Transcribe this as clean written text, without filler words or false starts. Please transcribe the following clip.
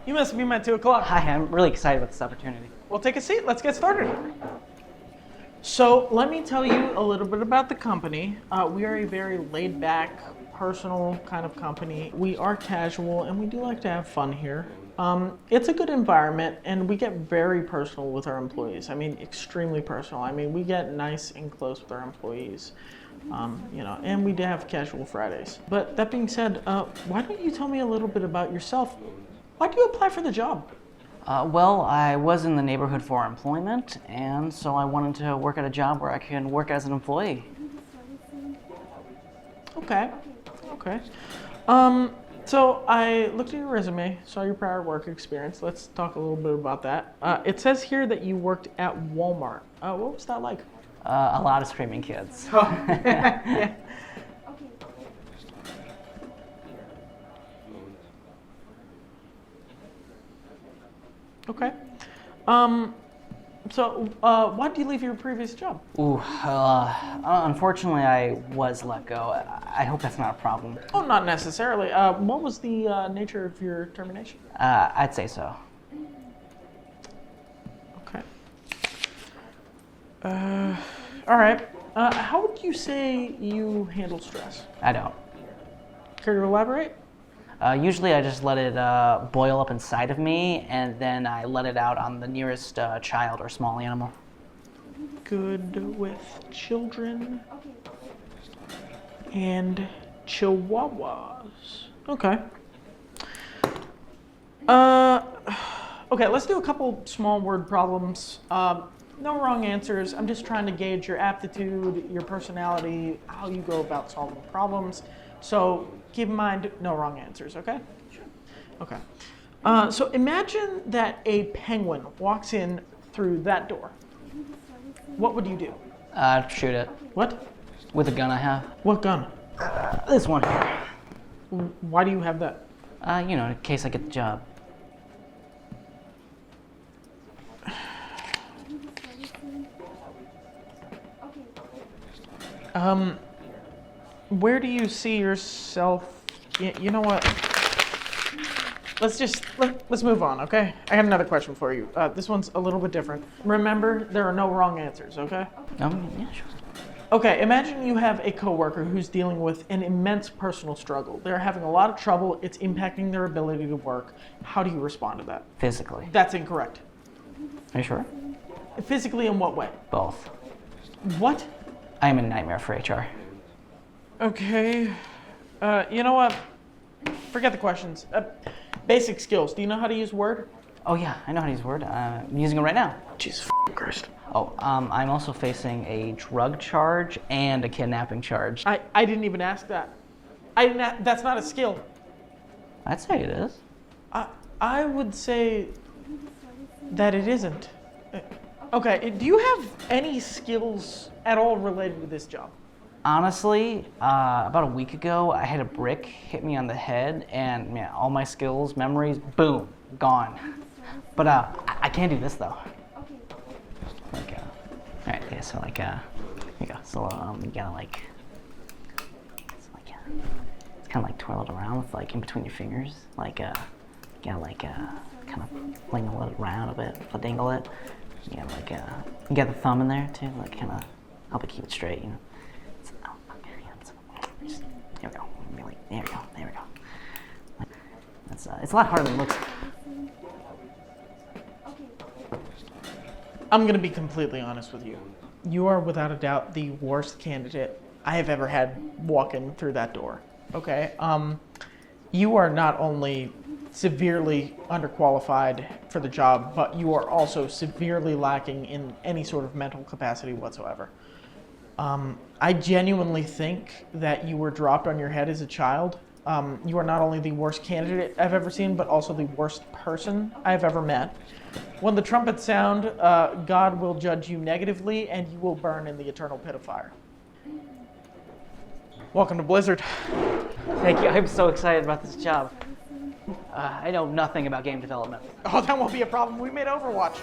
You must be my 2 o'clock. Hi, I'm really excited about this opportunity. Well, take a seat. Let's get started. So let me tell you a little bit about the company. We are a very laid-back, personal kind of company. We are casual, and we do like to have fun here. It's a good environment, and we get very personal with our employees. I mean, extremely personal. I mean, we get nice and close with our employees. And we do have casual Fridays. But that being said, why don't you tell me a little bit about yourself? Why did you apply for the job? Well, I was in the neighborhood for employment, and so I wanted to work at a job where I can work as an employee. Okay. So I looked at your resume, saw your prior work experience. Let's talk a little bit about that. It says here that you worked at Walmart. What was that like? A lot of screaming kids. Yeah. Okay. So why did you leave your previous job? Unfortunately, I was let go. I hope that's not a problem. Oh, not necessarily. What was the nature of your termination? I'd say so. Okay. All right. How would you say you handle stress? I don't. Care to elaborate? Usually I just let it boil up inside of me, and then I let it out on the nearest child or small animal. Good with children and chihuahuas. Okay. Okay, let's do a couple small word problems. No wrong answers. I'm just trying to gauge your aptitude, your personality, how you go about solving problems. So keep in mind, no wrong answers, okay? Sure. Okay. So imagine that a penguin walks in through that door. What would you do? I'd shoot it. What? With a gun I have. What gun? This one here. Why do you have that? In case I get the job. Where do you see yourself? You know what? Let's move on, okay? I got another question for you. This one's a little bit different. Remember, there are no wrong answers, okay? Yeah, sure. Okay, imagine you have a coworker who's dealing with an immense personal struggle. They're having a lot of trouble. It's impacting their ability to work. How do you respond to that? Physically. That's incorrect. Are you sure? Physically in what way? Both. What? I am a nightmare for HR. Okay. You know what? Forget the questions. Basic skills. Do you know how to use Word? Oh yeah, I know how to use Word. I'm using it right now. Jesus Christ. Oh, I'm also facing a drug charge and a kidnapping charge. I didn't even ask that. That's not a skill. I'd say it is. I would say that it isn't. Okay, do you have any skills at all related to this job? Honestly, about a week ago, I had a brick hit me on the head, and man, all my skills, memories, boom, gone. But I can do this though. Like, all right, okay, so like, here you go. So you gotta like, it's kind of like twirl it around with like in between your fingers, like you gotta like kind of fling it around a bit, dangle it. You gotta like, you got the thumb in there too, like kind of help it keep it straight, you know. There we go. Really, there we go. It's a lot harder than it looks. I'm gonna be completely honest with you. You are without a doubt the worst candidate I have ever had walking through that door. Okay? You are not only severely underqualified for the job, but you are also severely lacking in any sort of mental capacity whatsoever. I genuinely think that you were dropped on your head as a child. You are not only the worst candidate I've ever seen, but also the worst person I've ever met. When the trumpets sound, God will judge you negatively, and you will burn in the eternal pit of fire. Welcome to Blizzard. Thank you. I'm so excited about this job. I know nothing about game development. Oh, that won't be a problem. We made Overwatch.